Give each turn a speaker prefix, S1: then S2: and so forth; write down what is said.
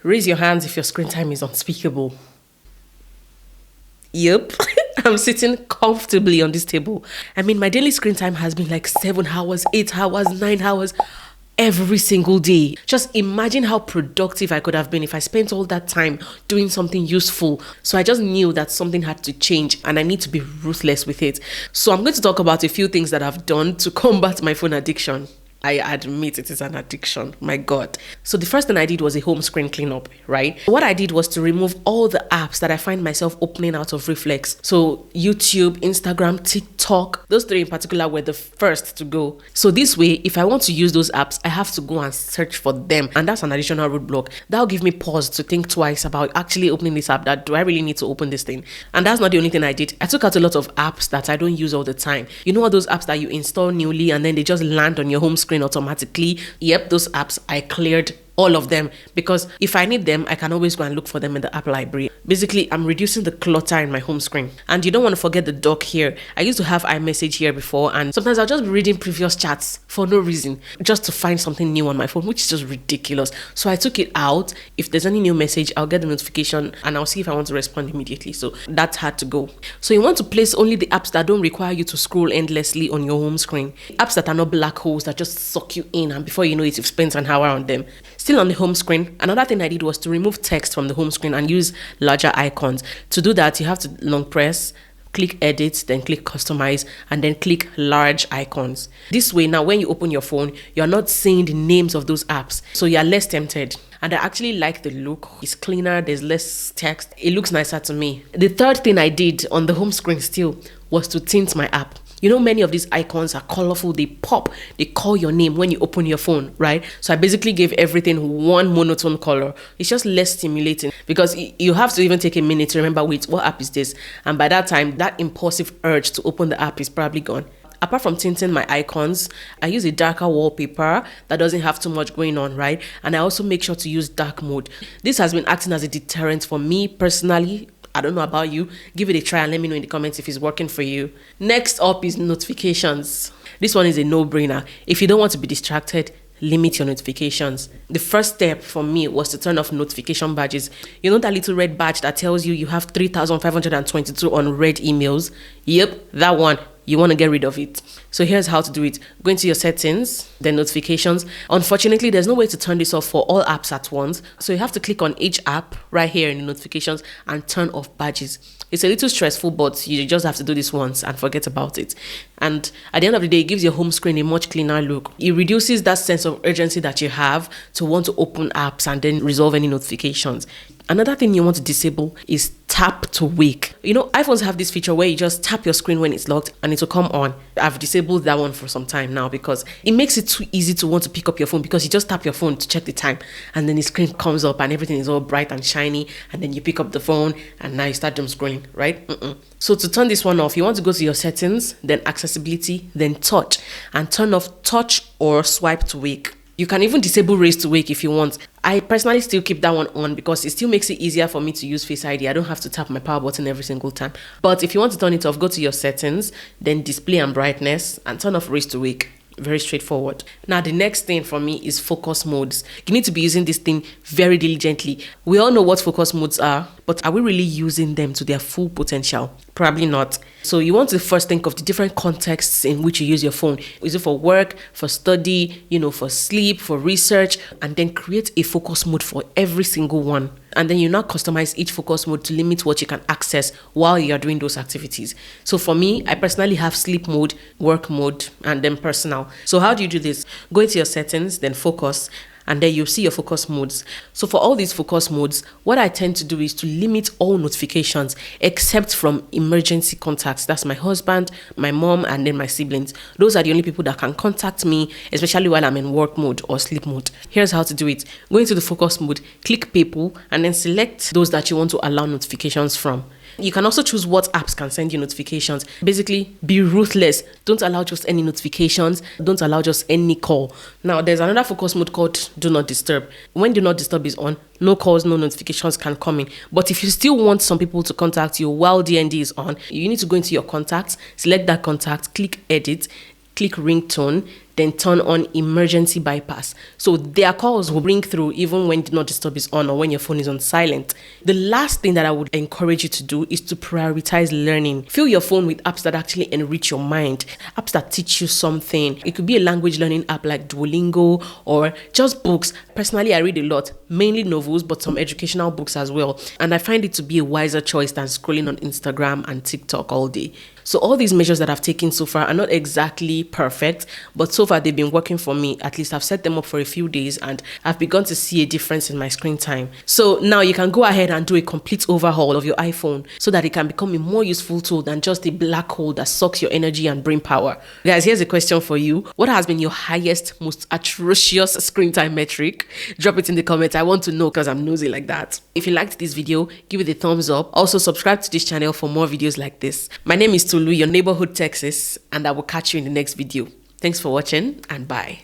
S1: Raise your hands if your screen time is unspeakable. Yep. I'm sitting comfortably on this table. I mean, my daily screen time has been like 7 hours, 8 hours, 9 hours every single day. Just imagine how productive I could have been if I spent all that time doing something useful. So I just knew that something had to change and I need to be ruthless with it. So I'm going to talk about a few things that I've done to combat my phone addiction. I admit it is an addiction. My God. So the first thing I did was a home screen cleanup, right? What I did was to remove all the apps that I find myself opening out of reflex. So YouTube, Instagram, TikTok, those three in particular were the first to go. So this way, if I want to use those apps, I have to go and search for them. And that's an additional roadblock. That'll give me pause to think twice about actually opening this app. That do I really need to open this thing? And that's not the only thing I did. I took out a lot of apps that I don't use all the time. You know all those apps that you install newly and then they just land on your home screen automatically? Yep, those apps I cleared all of them, because if I need them, I can always go and look for them in the app library. Basically, I'm reducing the clutter in my home screen. And you don't want to forget the dock here. I used to have iMessage here before, and sometimes I'll just be reading previous chats for no reason, just to find something new on my phone, which is just ridiculous. So I took it out. If there's any new message, I'll get the notification and I'll see if I want to respond immediately. So that had to go. So you want to place only the apps that don't require you to scroll endlessly on your home screen. Apps that are not black holes that just suck you in, and before you know it, you've spent an hour on them. Still on the home screen, another thing I did was to remove text from the home screen and use larger icons. To do that, you have to long press, click edit, then click customize, and then click large icons. This way, now when you open your phone, you're not seeing the names of those apps, so you're less tempted. And I actually like the look. It's cleaner, there's less text. It looks nicer to me. The third thing I did on the home screen still was to tint my app. You know, many of these icons are colorful, they pop, they call your name when you open your phone, right? So I basically gave everything one monotone color. It's just less stimulating, because you have to even take a minute to remember, wait, what app is this? And by that time, that impulsive urge to open the app is probably gone. Apart from tinting my icons, I use a darker wallpaper that doesn't have too much going on, right? And I also make sure to use dark mode. This has been acting as a deterrent for me personally. I don't know about you. Give it a try and let me know in the comments if it's working for you. Next up is notifications. This one is a no-brainer. If you don't want to be distracted, limit your notifications. The first step for me was to turn off notification badges. You know that little red badge that tells you have 3,522 unread emails? Yep, that one. You want to get rid of it. So here's how to do it. Go into your settings, then notifications. Unfortunately, there's no way to turn this off for all apps at once. So you have to click on each app right here in the notifications and turn off badges. It's a little stressful, but you just have to do this once and forget about it. And at the end of the day, it gives your home screen a much cleaner look. It reduces that sense of urgency that you have to want to open apps and then resolve any notifications. Another thing you want to disable is tap to wake. You know, iPhones have this feature where you just tap your screen when it's locked and it will come on. I've disabled that one for some time now because it makes it too easy to want to pick up your phone, because you just tap your phone to check the time and then the screen comes up and everything is all bright and shiny, and then you pick up the phone and now you start doom scrolling, right? So to turn this one off, you want to go to your settings, then accessibility, then touch, and turn off touch or swipe to wake. You can even disable raise to wake if you want. I personally still keep that one on because it still makes it easier for me to use Face ID. I don't have to tap my power button every single time. But if you want to turn it off, go to your settings, then display and brightness, and turn off raise to wake. Very straightforward. Now, the next thing for me is focus modes. You need to be using this thing very diligently. We all know what focus modes are, but are we really using them to their full potential? Probably not. So you want to first think of the different contexts in which you use your phone. Is it for work, for study, for sleep, for research, and then create a focus mode for every single one. And then you now customize each focus mode to limit what you can access while you're doing those activities. So for me, I personally have sleep mode, work mode, and then personal. So how do you do this? Go into your settings, then focus, and then you'll see your focus modes. So for all these focus modes, what I tend to do is to limit all notifications except from emergency contacts. That's my husband, my mom, and then my siblings. Those are the only people that can contact me, especially while I'm in work mode or sleep mode. Here's how to do it. Go into the focus mode, click people, and then select those that you want to allow notifications from. You can also choose what apps can send you notifications. Basically, be ruthless. Don't allow just any notifications. Don't allow just any call. Now, there's another focus mode called Do Not Disturb. When Do Not Disturb is on, no calls, no notifications can come in. But if you still want some people to contact you while DND is on, you need to go into your contacts, select that contact, click edit, click ringtone, then turn on emergency bypass. So their calls will ring through even when do not disturb is on or when your phone is on silent. The last thing that I would encourage you to do is to prioritize learning. Fill your phone with apps that actually enrich your mind, apps that teach you something. It could be a language learning app like Duolingo or just books. Personally, I read a lot, mainly novels, but some educational books as well. And I find it to be a wiser choice than scrolling on Instagram and TikTok all day. So all these measures that I've taken so far are not exactly perfect, but so far they've been working for me. At least I've set them up for a few days and I've begun to see a difference in my screen time. So now you can go ahead and do a complete overhaul of your iPhone so that it can become a more useful tool than just a black hole that sucks your energy and brain power. Guys, here's a question for you. What has been your highest, most atrocious screen time metric? Drop it in the comments. I want to know because I'm nosy like that. If you liked this video, give it a thumbs up. Also subscribe to this channel for more videos like this. My name is Tolu, your neighborhood Texas, and I will catch you in the next video. Thanks for watching and bye.